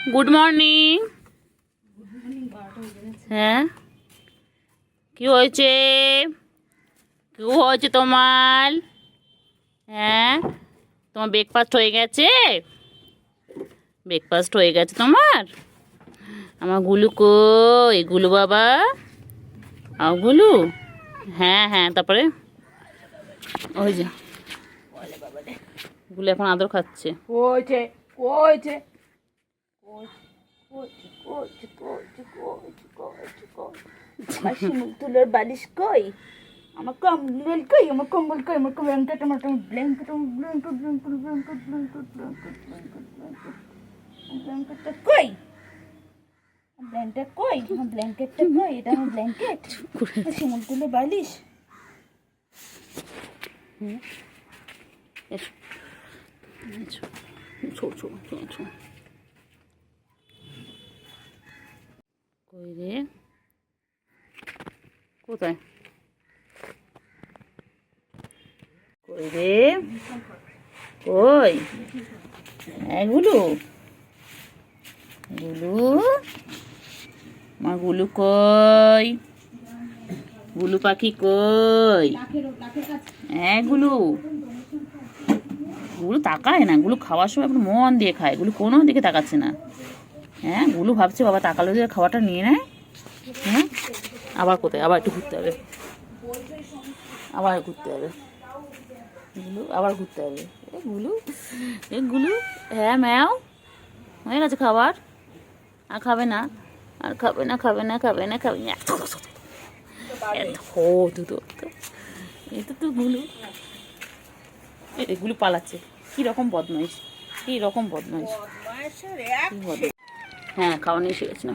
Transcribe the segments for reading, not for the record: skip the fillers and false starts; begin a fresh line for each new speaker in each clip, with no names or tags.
Good morning. হ্যাঁ, কি হয়েছে? কি হয়েছে তোমার? হ্যাঁ, তোমার ব্রেকফাস্ট হয়ে গেছে? ব্রেকফাস্ট হয়ে গেছে তোমার? আমার গুলু কই? গুলু বাবা, গুলু। হ্যাঁ হ্যাঁ, তারপরে ওই যে গুলু এখন আদর খাচ্ছে।
কইছে কইছে কইছে কইছে কইছে কইছে কইছে আমার শিমুল তুলোর বালিশ কই? আমার কম্বল কই? আমার কম্বল কই? আমার ব্ল্যাঙ্কেট, আমার blanket, blanket blanket blanket blanket blanket blanket blanket ব্ল্যাঙ্কেটটা কই? ব্ল্যাঙ্কেটটা কই? আমার ব্ল্যাঙ্কেটটা কই? এটা আমার ব্ল্যাঙ্কেট, শিমুল তুলোর বালিশ।
কই রে? কোথায়? কই রে? কই? গুলু, গুলু, মা গুলু কই? গুলু পাখি কই? গুলু, গুলু তাকায় না। গুলু খাওয়ার সময় এখন মন দিয়ে খায়। গুলু কোনো দিকে তাকাচ্ছে না। হ্যাঁ, গুলু ভাবছে বাবা তাকালো যে খাওয়াটা নিয়ে নেয়। হ্যাঁ, আবার কোথায়? আবার একটু ঘুরতে হবে, আবার ঘুরতে হবে। গুলু আবার ঘুরতে হবে। গুলু, গুলু, হ্যাঁ ম্যাও, হয়ে গেছে খাবার? আর খাবে না? আর খাবে না, খাবে না, খাবে না, খাবে না। এটা তো গুলু, এগুলো পালাচ্ছে। কি রকম বদমাইশ, কি রকম বদমাইশ। হ্যাঁ, খাওয়া নিয়ে এসে গেছি না।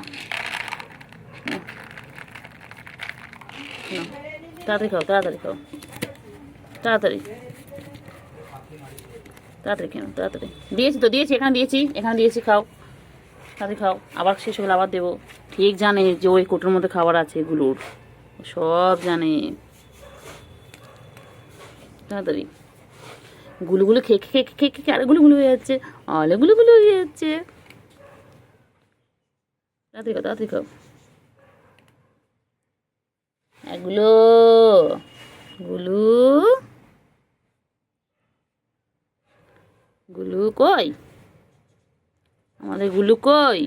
তাড়াতাড়ি খাও, তাড়াতাড়ি খাও, তাড়াতাড়ি তাড়াতাড়ি খেও, তাড়াতাড়ি। দিয়েছি তো, দিয়েছি, এখানে দিয়েছি, এখানে দিয়েছি, খাও, তাড়াতাড়ি খাও। আবার শেষ হলে আবার দেবো। ঠিক জানে যে ওই কোটোর মধ্যে খাবার আছে এগুলোর, সব জানে। তাড়াতাড়ি। গুলুগুলো খেয়ে খেয়ে খেয়ে খেয়ে আরে গুলো হয়ে যাচ্ছে, আলে গুলো হয়ে যাচ্ছে। তাড়াতাড়ি খাও, তাড়াতাড়ি খাও। এগুলো গুলু, গুলু কই? আমাদের গুলু কই?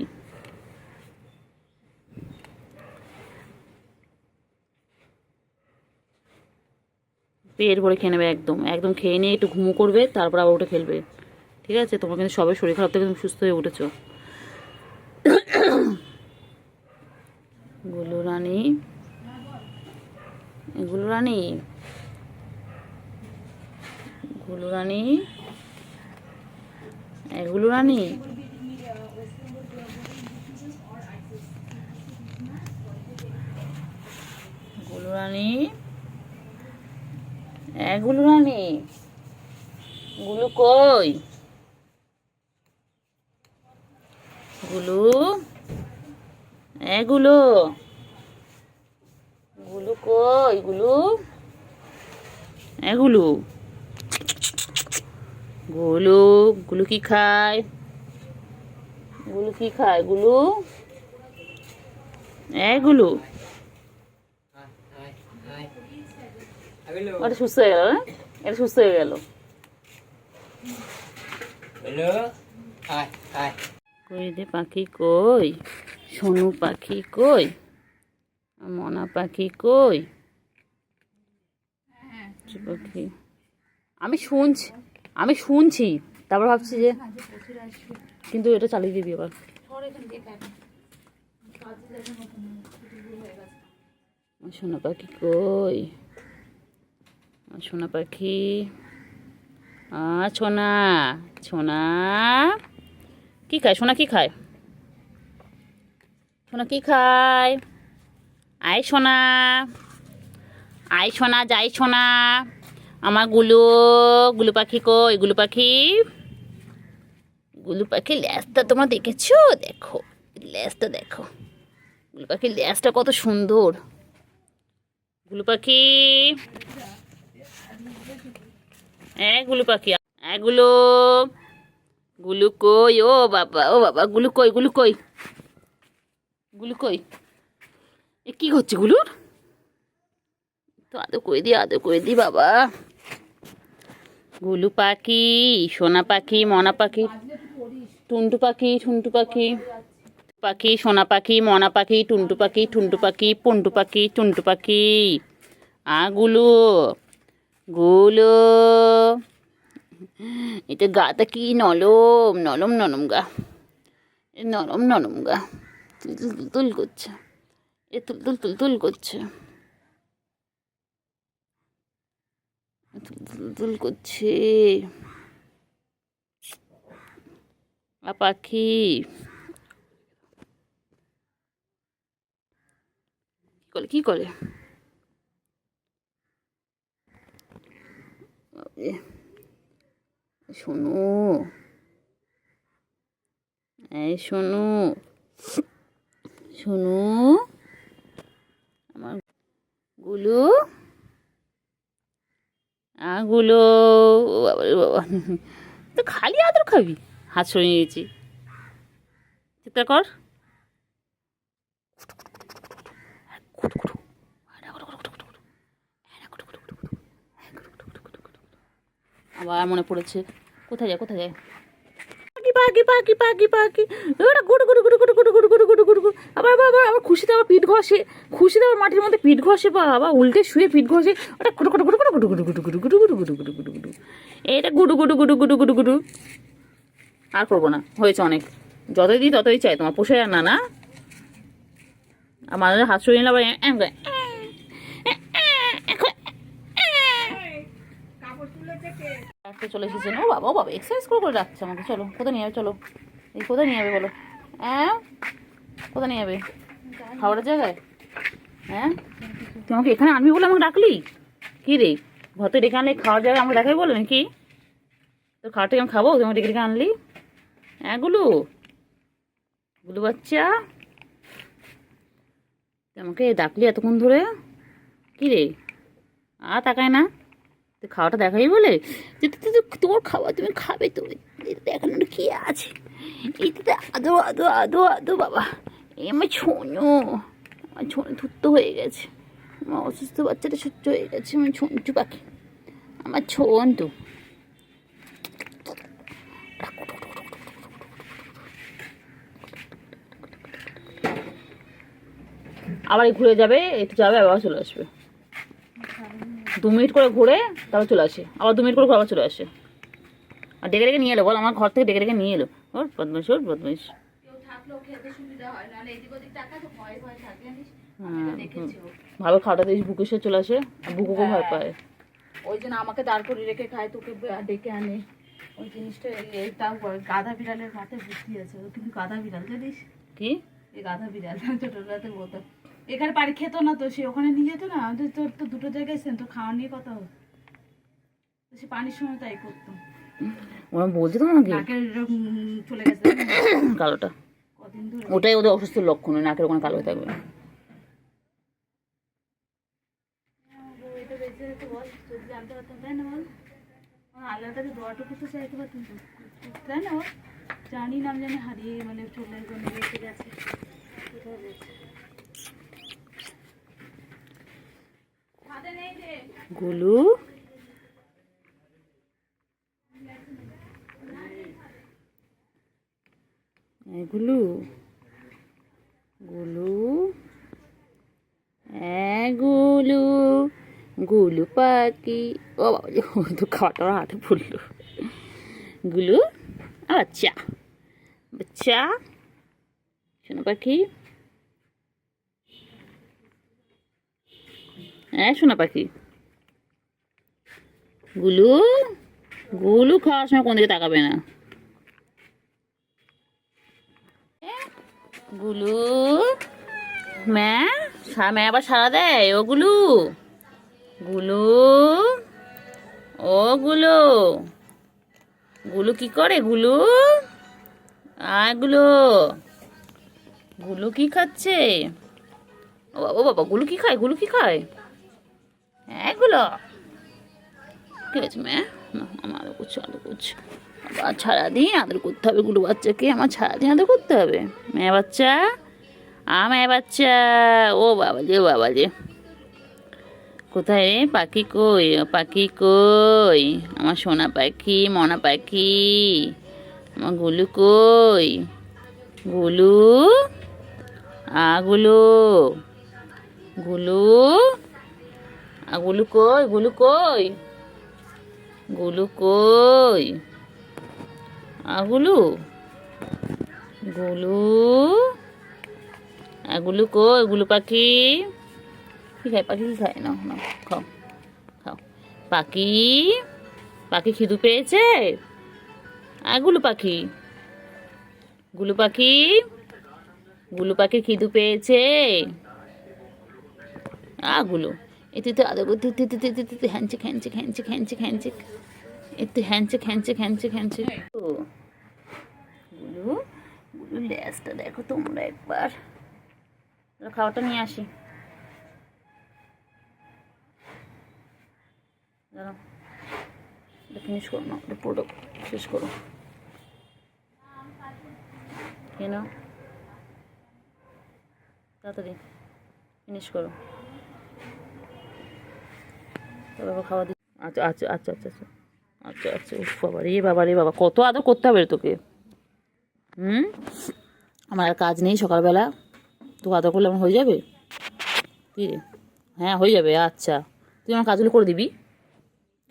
পেট ভরে খেয়ে নেবে, একদম একদম খেয়ে নিয়ে একটু ঘুমো করবে, তারপর আবার উঠে খেলবে। ঠিক আছে? তোমার কিন্তু সবাই শরীর খারাপ থেকে তুমি সুস্থ হয়ে উঠেছো। গুলু রানী, গুলু রানী, গুলু রানী, গুলু রানী, গুলু রানী, গুলু রানী, গুলু কই? গুলু, গুলু, গুলু কই? গুলু, গুলু, গুলু, গুলু কি খায়? গুলু কি খায়? গুলু, গুলু, এটা সুস্থ হয়ে গেল, না? এটা সুস্থ হয়ে গেল। কই রে পাখি কই? সোনু পাখি কই? মনা পাখি কই? পাখি, আমি শুনছি, আমি শুনছি, তারপর ভাবছি যে কিন্তু এটা চালিয়ে দিবি আবার। সোনা পাখি কই? সোনা পাখি, সোনা, সোনা কি খায়? সোনা কি খায়? সোনা কি খায়? আয় সোনা, আয় সোনা, যাই সোনা। আমার গুলু, গুলু পাখি কই? গুলু পাখি, গুলু পাখির ল্যাজটা তোমরা দেখেছো? দেখো ল্যাজটা, দেখো গুলু পাখির ল্যাজটা কত সুন্দর। গুলু পাখি, গুলু পাখি, গুলো, গুলু কই, ও বাবা ও বাবা, গুলু কই, গুলু কই, গুলু কই, এ কি হচ্ছে গুলুর? তো আদর করে দি বাবা। গুলু পাখি, সোনা পাখি, মনা পাখি, টুনটু পাখি, ঠুনটু পাখি, পাখি, সোনা পাখি, মনা পাখি, টুনটু পাখি, ঠুনটু পাখি, পন্টু পাখি, টুনটু পাখি। গুলু, গুলু, এটা গাটা কি নরম নরম নরম গা, নরম নরম গা, তুল তুল তুল তুল করছে, এ তুল তুল তুল তুল করছে, তুল তুল তুল করছে। পাখি কি করে শোনো, এই শোনো, শোনো আমার গুলু, গুলো, বাবা রে বাবা, তো খালি আদর খাবি, হাত সরিয়ে নিয়েছি, চিৎকার কর, আবার মনে পড়েছে, কোথায় যায়, কোথায় যায়, পাখি পাখি পাখি পাখি পাখি, ওটা গুড়ু গুড়ু গুড়ু গুড়ু গুড়ু গুড়ু গুড়ু গুড়ু গুড়ু গুড়ু, আবার আবার আবার আবার খুশিতে আবার পিঠ ঘষে, খুশিতে আবার মাটির মধ্যে পিঠ ঘষে, বা আবার উল্টে শুয়ে পিঠ ঘষে, ওটা গুড়ু গুড়ু গুড়ু গুড়ু গুড়ু গুড়ু গুড়ু গুড়ু গুড়ু গুড়ু গুড়ু গুড়ু গুড়ু, এটা গুড়ু গুড়ু গুড়ু গুড়ু গুড়ু গুড়ু। আর করবো না, হয়েছে অনেক, যতই দিই ততই চাই, তোমার পোষায় না না। আর মাঝে হাত সরিয়ে নিলে আবার একটা চলে এসেছেন, ও বাবা ও বাবা, এক্সারসাইজ করে করে রাখছে আমাকে, চলো কোথায় নিয়ে যাবে, চলো এই কোথায় নিয়ে যাবে বলো, হ্যাঁ কোথায় নিয়ে যাবে, খাবারের জায়গায়, হ্যাঁ তোমাকে এখানে আনবি বলে আমাকে ডাকলি, কি রে ঘর থেকে ডেকে আনলি, খাওয়ার জায়গায় আমাকে দেখাই বলে নাকি, তো খাওয়ারটা আমি খাবো, তোমাকে ডেকে ডেকে আনলি, হ্যাঁ গুলু, গুলু বাচ্চা, আমাকে ডাকলি এতক্ষণ ধরে, কি রে আর তাকায় না, তুই খাওয়াটা দেখাই বলে যে তোর খাবার তুমি খাবে, তো দেখানোর কি আছে, এইটা আদো আদো আদো আদো বাবা, এই আমার ছোনো, আমার ছোনো ধুত্ত হয়ে গেছে, আমার অসুস্থ বাচ্চাটা সুস্থ হয়ে গেছে, আমার ছন্টু পাখি, আমার ছন্তু, আবার ঘুরে যাবে, একটু যাবে আবার চলে আসবে, 2 মিনিট করে ঘুরে তারপর চলে আসে, আবার 2 মিনিট করে আবার চলে আসে, আর ডেকে ডেকে নিয়ে এলো, বল আমার ঘর থেকে ডেকে ডেকে নিয়ে এলো, ওর বদমাইশ, ওর বদমাইশ, ভাবে খাওয়াটা দিয়ে বুকে সে চলে আসে, আর বুকুকে ভয় পায়,
ওই জন্য আমাকে দাঁড় করে রেখে খায়, তোকে ডেকে আনে, ওই জিনিসটা তাও গাধা বিড়ালের মাথায় বুদ্ধি আছে, ও কিন্তু গাধা বিড়াল জানিস,
কি
এই গাধা বিড়াল ছোটবেলাতে বলতো, এখানে বাড়ি খেত না তো, সে ওখানে নিয়ে যেত না, আমাদের তোর তো দুটো জায়গায় সেন, তো খাওয়া নিয়ে কথা হতো, সে পানির সময় তাই করতো,
ওরা বলছে তো নাকি
নাকের এরকম চলে গেছে
কালোটা,
কদিন ধরে,
ওটাই ওদের অসুস্থ লক্ষণ, নাকের ওখানে কালো হয়ে থাকবে,
এটা বেঁচে যেত বল, যদি জানতে পারতাম, তাই না বল, আল্লাহর কাছে দোয়াটুকু তো চাইতে পারতাম তো, তাই না বল, জানি না আমি জানি হারিয়ে মানে চলে রেখে গেছে, কোথায় রয়েছে,
গুলু, গুলু, গুলু, গুলু, গুলু পাখি, ও বাবা তো খাওয়াটা আমার হাতে পড়লো, গুলু আচ্ছা বাচ্চা, শোনো পাখি, হ্যাঁ শোনা পাখি, গুলু, গুলু খাওয়ার সময় কোন দিকে তাকাবে না, গুলু, ম্যা আবার সারা দেয়, ও গুলু, গুলু, ও গুলু, গুলু কি করে, গুলু, গুলু, গুলু কি খাচ্ছে, ও বাবা গুলু কি খায়, গুলু কি খায়, হ্যাঁ গুলো কি হয়েছে ম্যা, না আমার আলো করছে, আলো করছে, আবার সারাদিন আদর করতে হবে গুলো বাচ্চাকে, আমার সারাদিন আদর করতে হবে। মেয়ে বাচ্চা, মেয়ে বাচ্চা, ও বাবা যে, ও বাবা যে, কোথায় রে পাখি? কই পাখি কই? আমার সোনা পাখি, মনা পাখি, আমার গুলু কই? গুলু, গুলু, গুলু, গুলু কই? গুলু কই? গুলু কই? গুলু, গুলু, গুলু কই? গুলু পাখি কি খায়? পাখি কি খায়? না না, খাও খাও। পাখি, পাখি খিদু পেয়েছে? গুলু পাখি, গুলু পাখি, গুলু পাখি খিদু পেয়েছে? গুলু এতে তো আদর করতে হ্যাঞ্চিক হ্যাঞ্চিক হ্যাঞ্চিক হ্যাঞ্চিক হ্যাঞ্চিক, একটু হ্যাঞ্চিক হ্যাঞ্চিক হ্যাঞ্চিক হ্যাঞ্চিক। গুলু, গুলু লেজটা দেখো তোমরা একবার। খাওয়াটা নিয়ে আসি, দাঁড়াও, এটা ফিনিশ করো না, এটা পুরো শেষ করো। কেন তাড়াতাড়ি ফিনিশ করো, তবে খাওয়া দিই। আচ্ছা আচ্ছা আচ্ছা আচ্ছা আচ্ছা আচ্ছা আচ্ছা, বাবা রে বাবা রে বাবা, কত আদর করতে হবে তোকে। আমার আর কাজ নেই সকালবেলা, তোকে আদর করলে আমার হয়ে যাবে? কী রে? হ্যাঁ হয়ে যাবে। আচ্ছা তুই আমার কাজগুলো করে দিবি?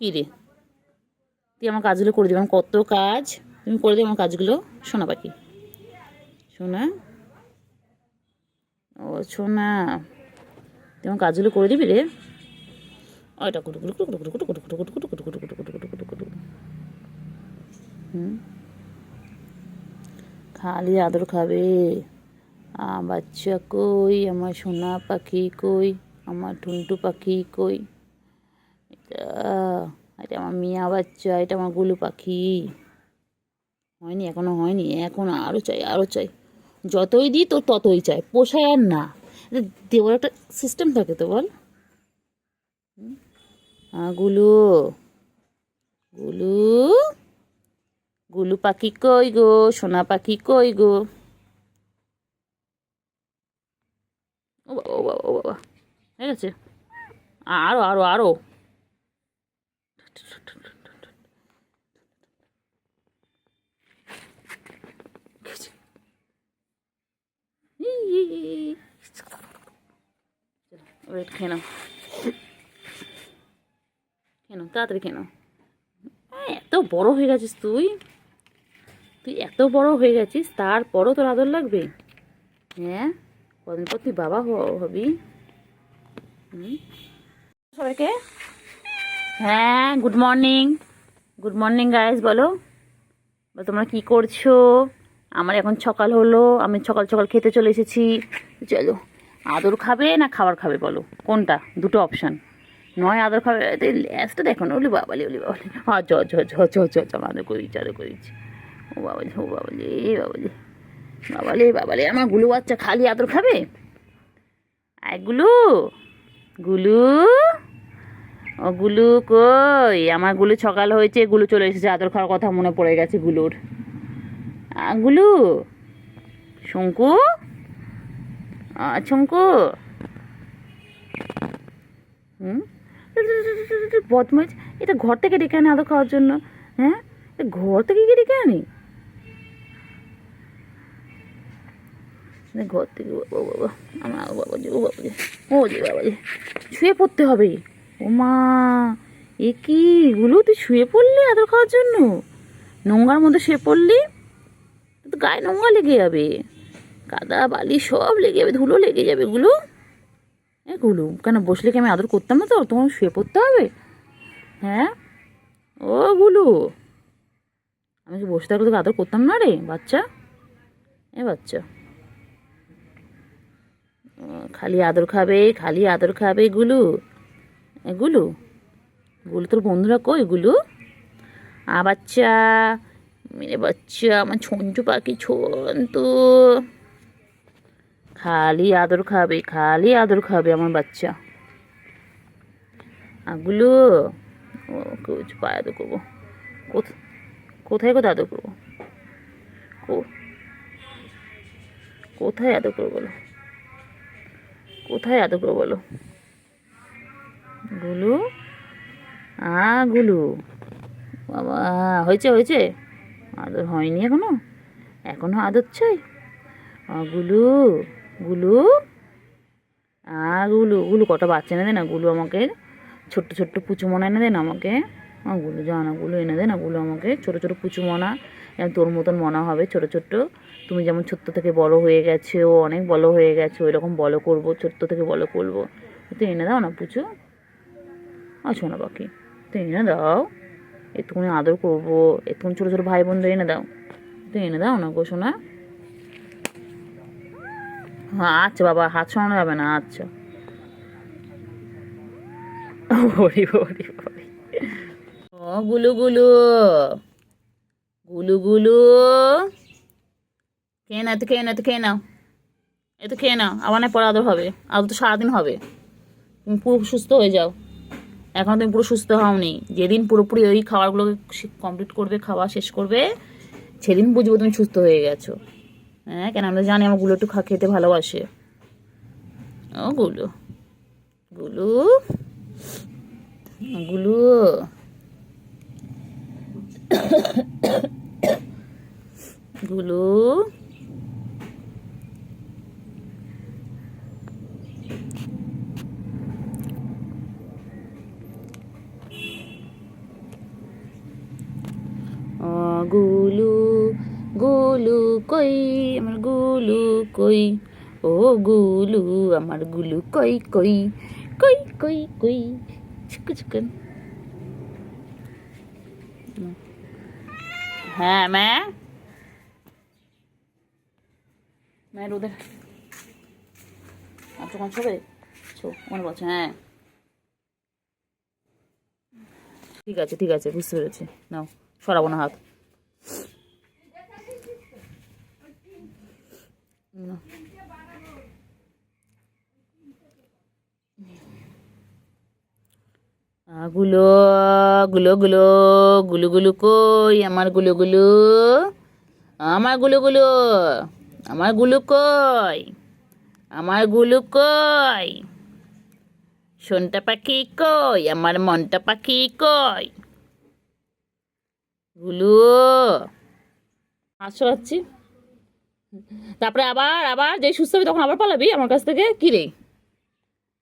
কী রে, তুই আমার কাজগুলো করে দিবি? আমার কত কাজ, তুমি করে দিবি আমার কাজগুলো? শোনা পাখি, শোনা, ও শোনা, তুই আমার কাজগুলো করে দিবি রে? ওইটা কুটু কুটু কুটু কুটু কুটু কুটু কুটু কুটু কুটু কুটু কুটু কুটু কুটু কুটু কুটু। খালি আদর খাবে। বাচ্চা কই? আমার সোনা পাখি কই? আমার টুনটু পাখি কই? এটা, এটা আমার মিয়া বাচ্চা, এটা আমার গুলু পাখি। হয়নি এখনো, হয়নি, এখন আরও চাই, আরও চাই। যতই দিই তোর ততই চাই, পোষায় আর না। দেওয়ার একটা সিস্টেম থাকে তো, বল। গুলু, গুলু, গুলু পাখি কই গো? সোনা পাখি কই গো? ও বাবা, ও বাবা, ও বাবা, হয়ে গেছে। আরো আরো আরো। ওয়েট, খেয়ে নাও, খেয়ে নাও, তাড়াতাড়ি খেয়ে নাও। এত বড় হয়ে গেছিস তুই, তুই এত বড় হয়ে গেছিস, তারপরও তোর আদর লাগবে? হ্যাঁ, কদিন পর তুই বাবা হবি। সবাইকে হ্যাঁ, good morning, good morning guys, বলো তোমরা কি করছো? আমার এখন সকাল হলো, আমি সকাল সকাল খেতে চলে এসেছি। চলো, আদর খাবে না খাবার খাবে বলো, কোনটা? দুটো অপশান, নয় আদর খাবে, ল্যাসটা দেখো না, ওলি বাবালি, ওলি বাবালি, চ চ চ চ চ চ, আদর করেছি, আদর করেছি। ও বাবালি, ও বাবালি, বাবালি, বাবালে বাবালে, আমার গুলু বাচ্চা খালি আদর খাবে? গুলু, গুলু, ও গুলু কই? আমার গুলু সকাল হয়েছে, গুলু চলে এসেছে, আদর খাওয়ার কথা মনে পড়ে গেছে গুলুর। গুলু, শঙ্কু, শঙ্কু, বদমাইশ, এটা ঘর থেকে ডেকে আনে আদর খাওয়ার জন্য। হ্যাঁ, ঘর থেকে গিয়ে ডেকে আনি, ঘর থেকে। ও বাবা, আমার বাবা যে, ও বাবা যে, ও যে বাবা যে, শুয়ে পড়তে হবে। ও মা, এ কি গুলো, তুই শুয়ে পড়লি আদর খাওয়ার জন্য? নোংরার মধ্যে শুয়ে পড়লি, তো গায়ে নোংরা লেগে যাবে, কাদা বালি সব লেগে যাবে, ধুলো লেগে যাবে। গুলো, গুলো কেন বসলে কি আমি আদর করতাম না? তো তোমার শুয়ে পড়তে হবে? হ্যাঁ, ও গুলো, আমি কি বসে থাকলে তোকে আদর করতাম না রে বাচ্চা? বাচ্চা খালি আদর খাবে, খালি আদর খাবে গুলু। গুলু, গুলু তোর বন্ধুরা কই? গুলু, বাচ্চা, মেরে বাচ্চা, আমার ছঞ্চু পাখি ছন্তু, খালি আদর খাবে, খালি আদর খাবে আমার বাচ্চা। গুলু, ও পায়ে আদর করবো, কোথায় কোথায় আদর করবো? কোথায় আদর করবো বলো? কোথায় আদর করবো বলো? গুলু, গুলু, বাবা, হয়েছে হয়েছে, আদর হয়নি এখনো, এখনো আদর চাই? গুলু, গুলু, গুলু, গুলু কটা বাচ্চা এনে দে না গুলু আমাকে, ছোট্ট ছোট্ট পুচুমনা এনে দে না আমাকে। গুলু যা না, গুলু এনে দে না গুলু আমাকে, ছোটো ছোটো পুচুমনা, যেমন তোর মতন মনা হবে ছোটো ছোট্ট। তুমি যেমন ছোট্ট থেকে বড় হয়ে গেছো, অনেক বড় হয়ে গেছো, এরকম বড় করবো, ছোট্ট থেকে বড় করবো। তো এনে দাও না পুচু, আছো না বাকি, তো এনে দাও, একটুখানি আদর করবো, একটুখানি ছোটো ছোটো ভাই বোনদের এনে দাও, তো এনে দাও না গো সোনা। হ্যাঁ আচ্ছা বাবা, হাত সরানো যাবে না, আচ্ছা। ওরে ওরে ওরে, ও গুলু গুলু, গুলু গুলু, খেয়ে নাও, তো খেয়ে নাও, তো খেয়ে নাও, এ তো খেয়ে নাও, আবার না পরে আদর হবে, আদর তো সারাদিন হবে। তুমি পুরো সুস্থ হয়ে যাও, এখন তুমি পুরো সুস্থ হওনি, যেদিন পুরোপুরি ওই খাবারগুলোকে কমপ্লিট করবে, খাওয়া শেষ করবে, সেদিন বুঝবো তুমি সুস্থ হয়ে গেছো। হ্যাঁ, কেন আমরা জানি আমার গুলো একটু খেতে ভালোবাসে। ও গুলু, গুলু, গুলু, গুলু, গুলু, গুলু কই আমার গুলু কই, ও গুলু আমার গুলু কই কই, কই কই কই, চিকু চিকেন। হ্যাঁ রোদে আচ্ছা কোন ছবে মনে পড়ছে, হ্যাঁ ঠিক আছে ঠিক আছে, বুঝতে পেরেছি, নাও সরাবো না হাত। গুলো গুলো গুলো, গুলু গুলু কই আমার গুলু গুলু, আমার গুলু গুলু, আমার গুলু কই, আমার গুলু কই, সোনটা পাখি কই, আমার মনটা পাখি কই, গুলু, আসো আছি। তারপরে আবার আবার যেই সুস্থ হবে তখন আবার পালাবি আমার কাছ থেকে, কি রে?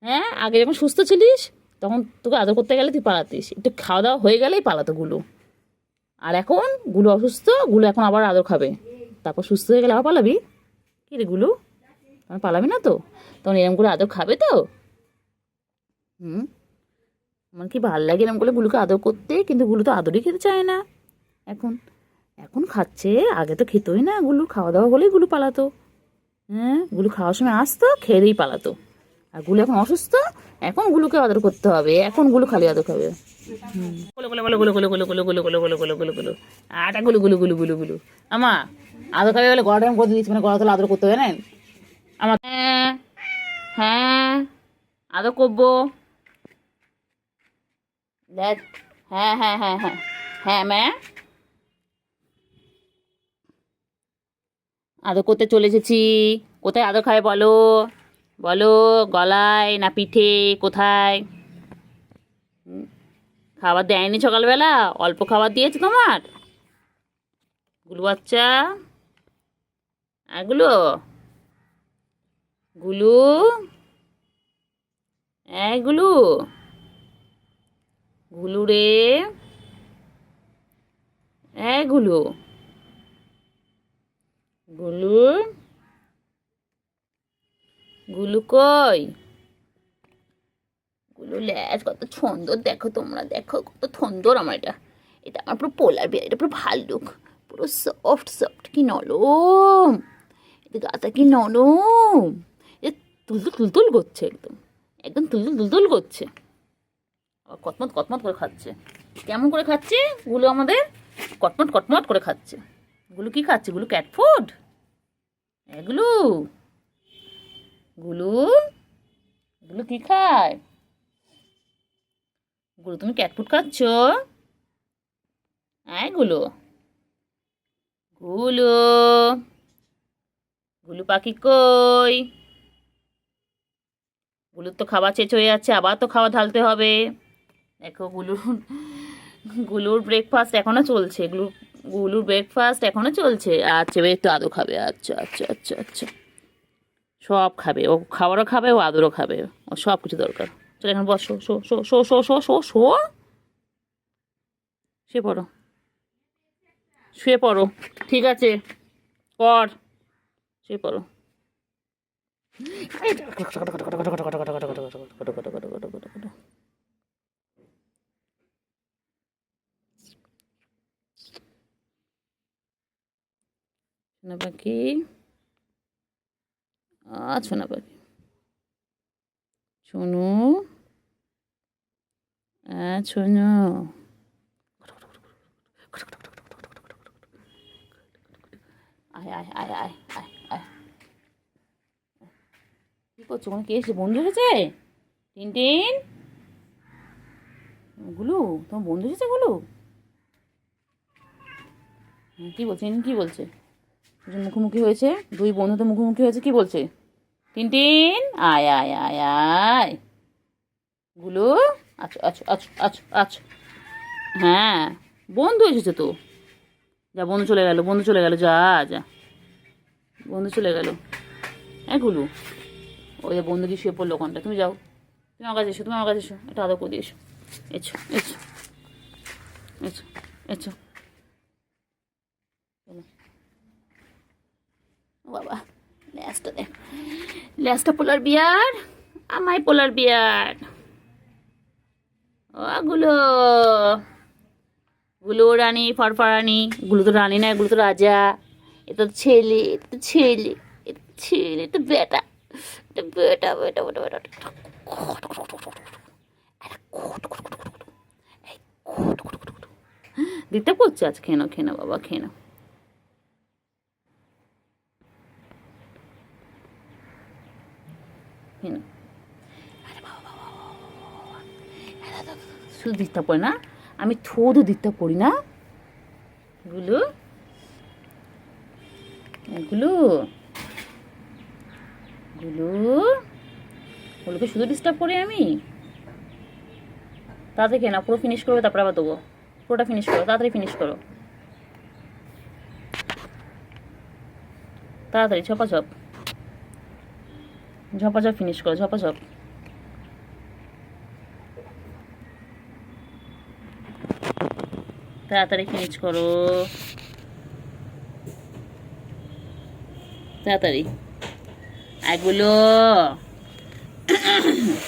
হ্যাঁ, আগে যখন সুস্থ ছিলিস তখন তোকে আদর করতে গেলে তুই পালাতিস, একটু খাওয়া দাওয়া হয়ে গেলেই পালাতো গুলু। আর এখন গুলু অসুস্থ, গুলু এখন আবার আদর খাবে, তারপর সুস্থ হয়ে গেলে আবার পালাবি, কি রে গুলু? তখন পালাবি না তো, তখন এরম করে আদর খাবে তো। আমার কি ভালো লাগে এরম করে গুলুকে আদর করতে, কিন্তু গুলু তো আদরই খেতে চায় না এখন। এখন খাচ্ছে, আগে তো খেতোই না গুলু, খাওয়া দাওয়া হলেই গুলু পালাতো। হ্যাঁ, গুলু খাওয়ার সময় আসতো, খেয়েই পালাতো। আর গুলু এখন অসুস্থ, এখন গুলুকে আদর করতে হবে, এখন গুলু খালি আদর খাবে। গুলো গুলো গুলো গুলো গুলো গুলো গুলো গুলো গুলো গুলো গুলো গুলো গুলো, আটা গুলো গুলো গুলো গুলো গুলো। আমা আদর খাবে বলে গলাটা আমি করে দিচ্ছি, মানে গলা তোলা আদর করতে হবে না আমার। হ্যাঁ হ্যাঁ, আদর করবো, দেখ, হ্যাঁ হ্যাঁ হ্যাঁ হ্যাঁ, হ্যাঁ আদর করতে চলে এসেছি। কোথায় আদর খাবে বলো, বলো, গলায় না পিঠে, কোথায়? খাবার দেয়নি সকালবেলা, অল্প খাবার দিয়েছে তোমার গুলু বাচ্চা? গুলো গুলু, গুলু, গুলু রে, গুলু, গুলু, গুলু কই? গুলু ল্যাজ কত সুন্দর, দেখো তোমরা, দেখো কত সুন্দর আমার এটা, এটা আমার পুরো পোলার বিয়ার, এটা পুরো ভাল্লুক, পুরো সফট সফট, কি নরম, এটা গাটা কি নরম, এ তুলতুল তুলতুল করছে, একদম একদম তুলতুল তুলতুল করছে, আবার কটমট কটমট করে খাচ্ছে। কেমন করে খাচ্ছে গুলো আমাদের? কটমট কটমট করে খাচ্ছে। গুলো কি খাচ্ছে? গুলো ক্যাট ফুড? এগুলো গুলো, এগুলো কি খায়? গুলো তুমি ক্যাট ফুড খাচ্ছ? গুলো গুলু, গুলু পাখি কই? গুলুর তো খাবার শেষ হয়ে যাচ্ছে, আবার তো খাবার ঢালতে হবে। দেখো গুলুর ব্রেকফাস্ট এখনো চলছে। গুলুর ব্রেকফাস্ট এখনো চলছে। আচ্ছা, এবার একটু আদর খাবে। আচ্ছা আচ্ছা আচ্ছা আচ্ছা, সব খাবে ও, খাবারও খাবে ও, আদরও খাবে ও, সব কিছু দরকার। চলো এখন বস, শো শো শো শো শো শো শো শো, শুয়ে পড়ো, শুয়ে পড়ো। ঠিক আছে, কর, শুয়ে পড়ো। সোনা পাখি, সোনা পাখি, শোনো, শোনো। আয় আয় আয় আয় আয় আয়। কি করছো? কোনো কে এসেছে? বন্ধু এসেছে? টিনটিন, গুলু, তোমার বন্ধু এসেছে গুলু? কি বলছে? কি বলছে? মুখোমুখি হয়েছে, দুই বন্ধু তো মুখোমুখি হয়েছে, কি বলছে? টিনটিন, আয় আয় আয় আয়। গুলু, আচ্ছা আচ্ছা আচ্ছা আচ্ছা আচ্ছা। হ্যাঁ, বন্ধু এসেছে তো। যা, বন্ধু চলে গেল, বন্ধু চলে গেল, যা যা, বন্ধু চলে গেল। হ্যাঁ গুলু, ওই যে বন্ধু কি শুয়ে পড়লো ওখানটা। তুমি যাও, তুমি আমার কাছে এসো, তুমি আমার কাছে এসো, এটা আদর করে দিয়ে এসো। এসো এসো এসো এসো। চলো। ও বাবা, ল্যাসটা দেখ, ল্যাসটা পোলার বিয়ার, আমায় পোলার বিয়ার। ও গুলো, গুলো রানী ফরফরানি। গুলো তো রানী না, এগুলো তো রাজা। এ তো ছেলে, এ তো ছেলে, এ তো ছেলে, তো বেটা, বেটা বেটা বেটা বেটা। দিতে করছে আজ, খেয়ে নাও, খেয়ে নাও বাবা, খেয়ে নাও। খেয়ে নাও। শুধু দিতে পড়ে না, আমি থোদও দিতে পড়ি না। গুলো, গুলো, গুলো, ওগুলোকে শুধু ডিস্টার্ব করি আমি। তাড়াতাড়ি খেয়ে নাও, পুরো ফিনিশ করবে, তারপরে আবার দেবো। পুরোটা ফিনিশ করো, তাড়াতাড়ি ফিনিশ করো, তাড়াতাড়ি, ঝপাঝপ ঝপাঝপ ফিনিশ করো, ঝপাঝপ। তাড়াতাড়ি ফিনিশ করো, তাড়াতাড়ি। এগুলো,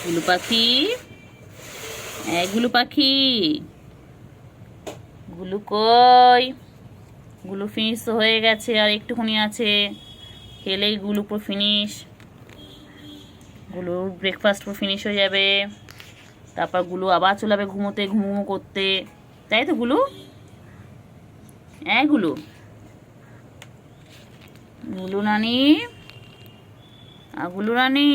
গুলু পাখি, গুলু পাখি, গুলু কই? গুলু ফিনিশ হয়ে গেছে, আর একটুখানি আছে, খেলেই গুলু পুরো ফিনিশ। গুলুর ব্রেকফাস্ট পুরো ফিনিশ হয়ে যাবে, তারপর গুলু আবার চলে যাবে ঘুমোতে, ঘুমো করতে, তাই তো গুলু? গুলু, গুলু রানী, গুলু রানী,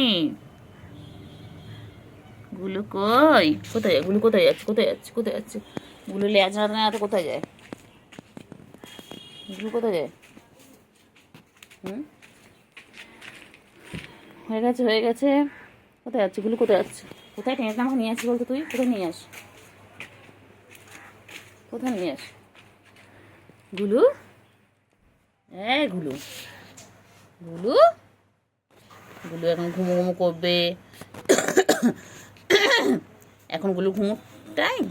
গুলু কই? কোথায় যায় গুলু? কোথায় যাচ্ছে? কোথায় যাচ্ছে? কোথায় যাচ্ছে গুলু? লেজ না না, কোথায় যায় গুলু? কোথায় যায়? হয়ে গেছে, হয়ে গেছে। কোথায় যাচ্ছে গুলু? কোথায় যাচ্ছে? কোথায় টেনে আমাকে নিয়ে আসি বলতো? তুই কোথায় নিয়ে আস? কোথায় নিয়ে আস গুলু? গুলু, গুলু, গুলু এখন ঘুমো ঘুমো করবে। এখন গুলু ঘুমো টাইম।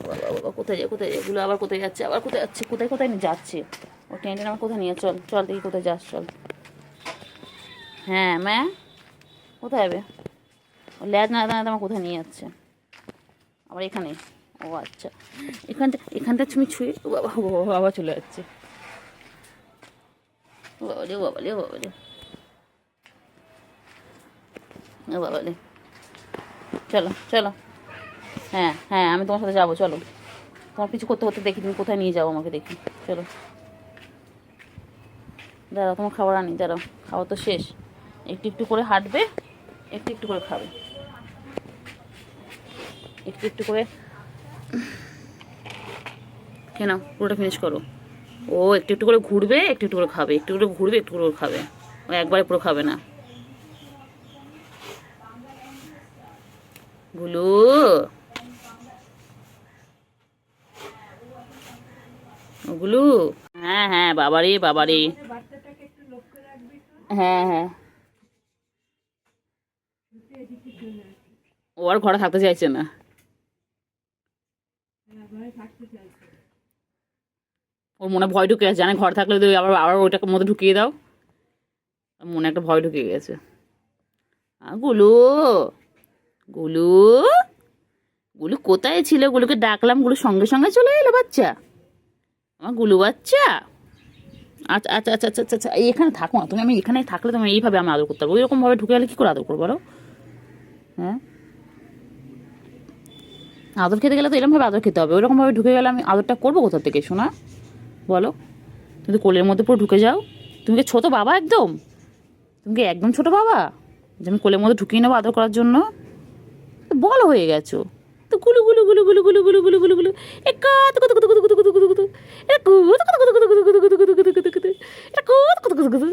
বাবা বাবা, কোথায় যায়? কোথায় যায় গুলু? আবার কোথায় যাচ্ছে? আবার কোথায় যাচ্ছে? কোথায় কোথায় যাচ্ছে ও? টেনে আমার কোথায় নিয়ে? চল চল দেখি কোথায় যাস, চল। হ্যাঁ ম্যা, কোথায় যাবে ও? ল্যাজ না দাঁড়াতে আমার কোথায় নিয়ে যাচ্ছে? আবার এখানে? ও আচ্ছা, এখানটা তুমি ছুঁয়ে, ও বাবা, ও বাবা, বাবা চলে যাচ্ছে। ও বাবা রে, ও বাবা রে, ও বাবা রে, ও বাবা রে। চলো চলো, হ্যাঁ হ্যাঁ, আমি তোমার সাথে যাবো, চলো। তোমার কিছু করতে করতে দেখি তুমি কোথায় নিয়ে যাবো আমাকে, দেখি। চলো, দাঁড়াও, তোমার খাবার আনি, দাঁড়াও। খাবার তো শেষ, একটু একটু করে হাঁটবে, একটু একটু করে খাবে, একটু একটু করে খেয়ে নাও, পুরোটা ফিনিশ করো। ও একটু একটু করে ঘুরবে, একটু একটু করে খাবে, একটু করে ঘুরবে, একটু করে খাবে। ও একবারে পুরো খাবে না। গুলু, ও গুলু। হ্যাঁ হ্যাঁ, বাবারে বাবারে। হ্যাঁ হ্যাঁ, ও আর ঘরে থাকতে চাইছে না। ওর মনে ভয় ঢুকে গেছে, জানে ঘর থাকলে তো আবার আবার ওইটাকে মধ্যে ঢুকিয়ে দাও। ওর মনে একটা ভয় ঢুকে গেছে। গুলু, গুলু, গুলু কোথায় ছিল? গুলুকে ডাকলাম, গুলু সঙ্গে সঙ্গে চলে এলো বাচ্চা, আমার গুলু বাচ্চা। আচ্ছা আচ্ছা আচ্ছা আচ্ছা আচ্ছা, এখানে থাকো না তুমি, আমি এখানে থাকলে তুমি এইভাবে আমি আদর করতে পারবো, ওইরকম ভাবে ঢুকে গেলে কী করে আদর করবো বলো? হ্যাঁ, আদর খেতে গেলে তো এরকমভাবে আদর খেতে হবে, ওইরকমভাবে ঢুকে গেলে আমি আদরটা করবো কোথা থেকে শোনা? বলো, তুমি তো কোলের মধ্যে পুরো ঢুকে যাও। তুমি কি ছোটো বাবা একদম? তুমি কি একদম ছোটো বাবা যে আমি কোলের মধ্যে ঢুকিয়ে নেবো আদর করার জন্য? বলো হয়ে গেছো তো। গুলু গুলু গুলু গুলু গুলু গুলু গুলু গুলু গুলু, এ কত কত কত কত কত কত কত কত, এ কত কত কত কত কত কত কত কত কত কত, এটা কত কত কত কত,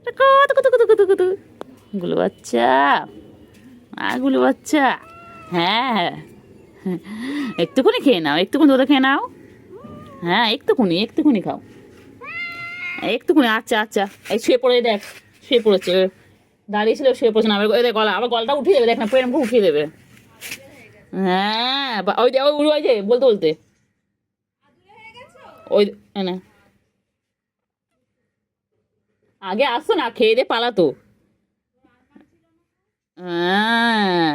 এটা কত কত কত কত কত। গুলু বাচ্চা, গুলু বাচ্চা। হ্যাঁ, একটুখানি খেয়ে নাও, একটুখানি দুধ খেয়ে নাও। হ্যাঁ, একটুখানি একটুখানি খাও, একটুখানি। আচ্ছা আচ্ছা, এই শুয়ে পড়ে দেখ, শুয়ে পড়েছে, দাঁড়িয়ে ছিল শুয়ে পড়ছে না, আবার দেখ গলা, আবার গলাটা উঠিয়ে দেবে, দেখ না প্রেম করে উঠিয়ে দেবে। হ্যাঁ, ওই ওই যে বলতে বলতে ওই না, আগে আসতো না, খেয়ে দিয়ে পালাতো। হ্যাঁ,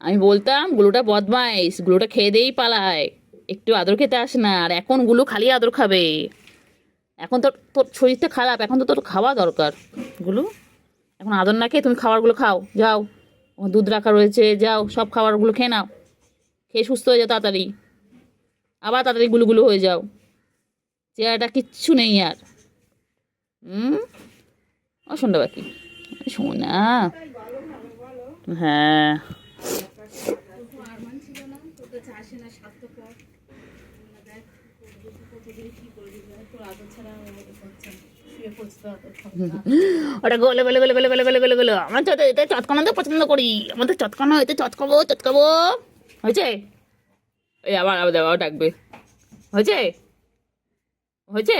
আমি বলতাম গুলোটা বদমাইশ, গুলোটা খেয়ে দিয়েই পালায়, একটু আদর খেতে আসে না। আর এখন গুলো খালি আদর খাবে। এখন তো তোর শরীরটা খারাপ, এখন তো তোর খাওয়া দরকার গুলো। এখন আদর না খেয়ে তুমি খাবারগুলো খাও, যাও। দুধ রাখা রয়েছে, যাও সব খাবারগুলো খেয়ে নাও, খেয়ে সুস্থ হয়ে যাও তাড়াতাড়ি, আবার তাড়াতাড়ি গুলুগুলো হয়ে যাও। চেহারাটা কিচ্ছু নেই আর। হুম, ও শোনটা বাকি, শোনা। হ্যাঁ, ওটা গোলে গোলে গোলে গোলে গোলে গোলে গোলে গোলে, আমার তো এতে চটকানো তো পছন্দ করি, আমাদের চটকানো, এতে চটকাবো চটকাবো। হয়েছে? এই আবার আবার দেওয়া ডাকবে। হয়েছে? হয়েছে?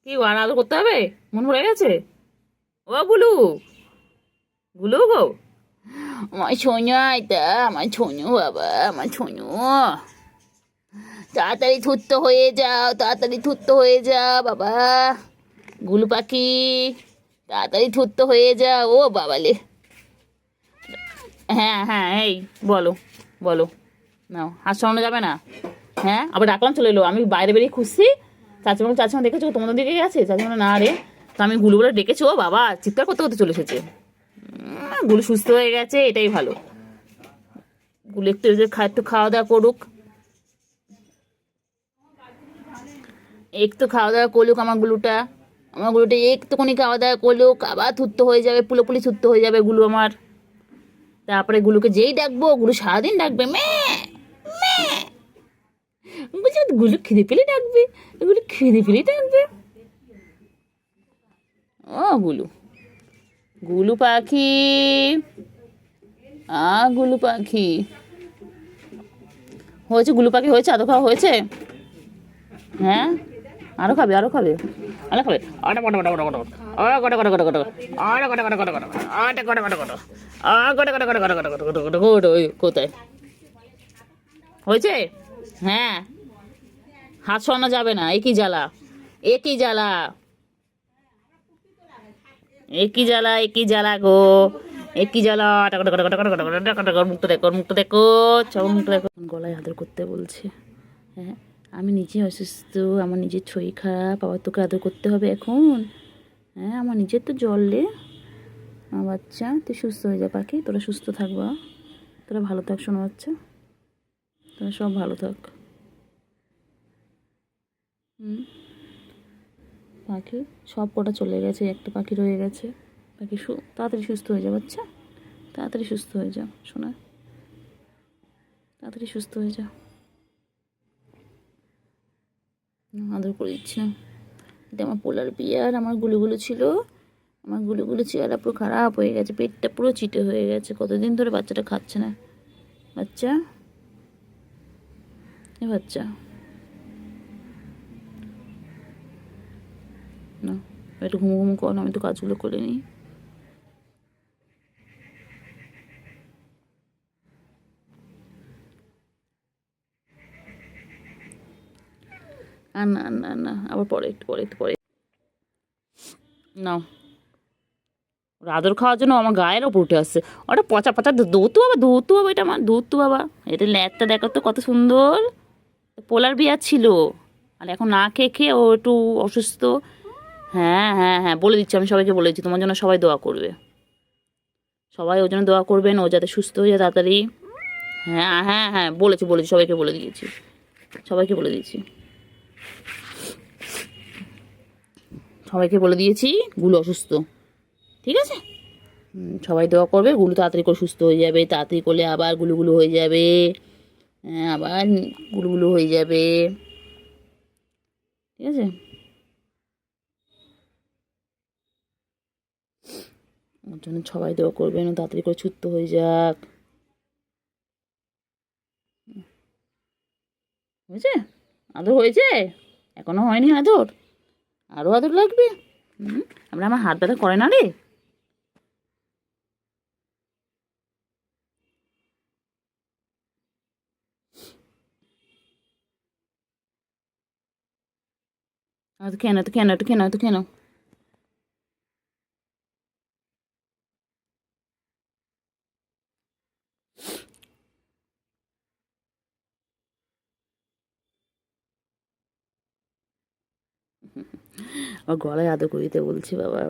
কি আর আদর করতে হবে? মন ভরে গেছে? ও গুলু, গুলু গো, আমার ছোনু, এটা আমার ছোনু বাবা, আমার ছোনু। তাড়াতাড়ি থুত্ত হয়ে যাও, তাড়াতাড়ি থুত্ত হয়ে যাও বাবা, গুলু পাখি, তাড়াতাড়ি থুত্ত হয়ে যাও। ও বাবালে, হ্যাঁ হ্যাঁ, এই বলো বলো, নাও, হাত সরানো যাবে না। হ্যাঁ, আবার ডাকলাম চলে এলো, আমি বাইরে বেরিয়ে খুঁজছি, চাচিমা চাচিমা দেখেছো তোমাদের দিকে গেছে, চাচিমা না রে, তো আমি গুলু বলে ডেকেছি, ও বাবা চিৎকার করতে করতে চলে এসেছে। গুলু সুস্থ হয়ে গেছে, এটাই ভালো। গুলু একটু একটু খাওয়া দাওয়া করুক, একটু খাওয়া দাওয়া করলুক আমার গুলুটা একটুখানি খাওয়া দাওয়া করলুক, আবার থুত্ত হয়ে যাবে, পুলোপুলি থুত্ত হয়ে যাবে গুলু আমার। তারপরে গুলুকে যেই ডাকবো, গুলু সারাদিন ডাকবে ম্যাঁ ম্যাঁ, বলছি গুলু খিদে পেলে ডাকবে, গুলু খিদে পেলে ডাকবে। ও গুলু, গুলু পাখি, গুলু পাখি। হয়েছে গুলু পাখি, হয়েছে, আদর খাওয়া হয়েছে? হ্যাঁ, আরো খাবে, আরো খাবে, আরো খাবে। আটা কটা কটা কটা কটা, কটা কটা কটা কটা, আটা কটা কটা কটা কটা, আটা কটা কটা কটা, কটা কটা কটা কটা কটা কটা কটা কটা কটা, ওই কোথায় হয়েছে? হ্যাঁ, হাত সরানো যাবে না, একই জ্বালা, একই জ্বালা, একই জ্বালা, একই জ্বালা গো, একই জ্বালা। আটা কটা কটা কটা কটা কটা কটা কটা কটা, মুখটা দেখো, মুখটা দেখো, সব মুখটা দেখো। গলায় আদর করতে বলছে। হ্যাঁ, আমি নিজে অসুস্থ, আমার নিজের শরীর খারাপ, আবার তোকে আদর করতে হবে এখন? হ্যাঁ, আমার নিজের তো জল রে, আমার বাচ্চা, তুই সুস্থ হয়ে যা পাখি, তোরা সুস্থ থাকবা, তোরা ভালো থাক শোনা বাচ্চা, তোরা সব ভালো থাক। হুম, পাখি সব কটা চলে গেছে, একটা পাখি রয়ে গেছে। পাখি তাড়াতাড়ি সুস্থ হয়ে যা বাচ্চা, তাড়াতাড়ি সুস্থ হয়ে যা শোনা, তাড়াতাড়ি সুস্থ হয়ে যা। আদর করে দিচ্ছি না। এটা আমার পোলার বিয়ার, আমার গুলুগুলো ছিল, আমার গুলুগুলো চেহারা পুরো খারাপ হয়ে গেছে, পেটটা পুরো চিটে হয়ে গেছে। কতদিন ধরে বাচ্চাটা খাচ্ছে না। বাচ্চা, এ বাচ্চা না, একটু ঘুমো ঘুমো কর, আমি তো কাজগুলো করে নিই। আর না না না, আবার পরে, একটু পরে, একটু পরে নাও। ওর আদর খাওয়ার জন্য আমার গায়ের ওপর উঠে আসছে। ওটা পচা পচা দৌতু বাবা, দৌতু বাবা, এটা আমার দৌতু বাবা। এটা ল্যাটটা দেখো তো কত সুন্দর। পোলার বিয়ার ছিল, আর এখন না খেয়ে খেয়ে ও একটু অসুস্থ। হ্যাঁ হ্যাঁ হ্যাঁ, বলে দিচ্ছি, আমি সবাইকে বলে দিচ্ছি, তোমার জন্য সবাই দোয়া করবে। সবাই ওর জন্য দোয়া করবেন, ও যাতে সুস্থ হয়ে যায় তাড়াতাড়ি। হ্যাঁ হ্যাঁ হ্যাঁ, বলেছি বলেছি, সবাইকে বলে দিয়েছি, সবাইকে বলে দিয়েছি, সবাইকে বলে দিয়েছি গুলো অসুস্থ। ঠিক আছে, সবাই দোয়া করবে, গুলো তাড়াতাড়ি করে সুস্থ হয়ে যাবে। তাড়াতাড়ি করলে আবার গুলুগুলো হয়ে যাবে। হ্যাঁ, আবার গুলুগুলো হয়ে যাবে। ঠিক আছে, ওর জন্য সবাই দোয়া করবেন, ও তাড়াতাড়ি করে সুস্থ হয়ে যাক। হয়েছে, আদর হয়েছে, এখনো হয়নি আদর, আরও আদর লাগবে। আমরা, আমার হাত ব্যথা করে না রে। তো কেন, তো কেন, তো কেন, তো কেন। ওর গলায় আদর করে দিতে বলছি বাবা।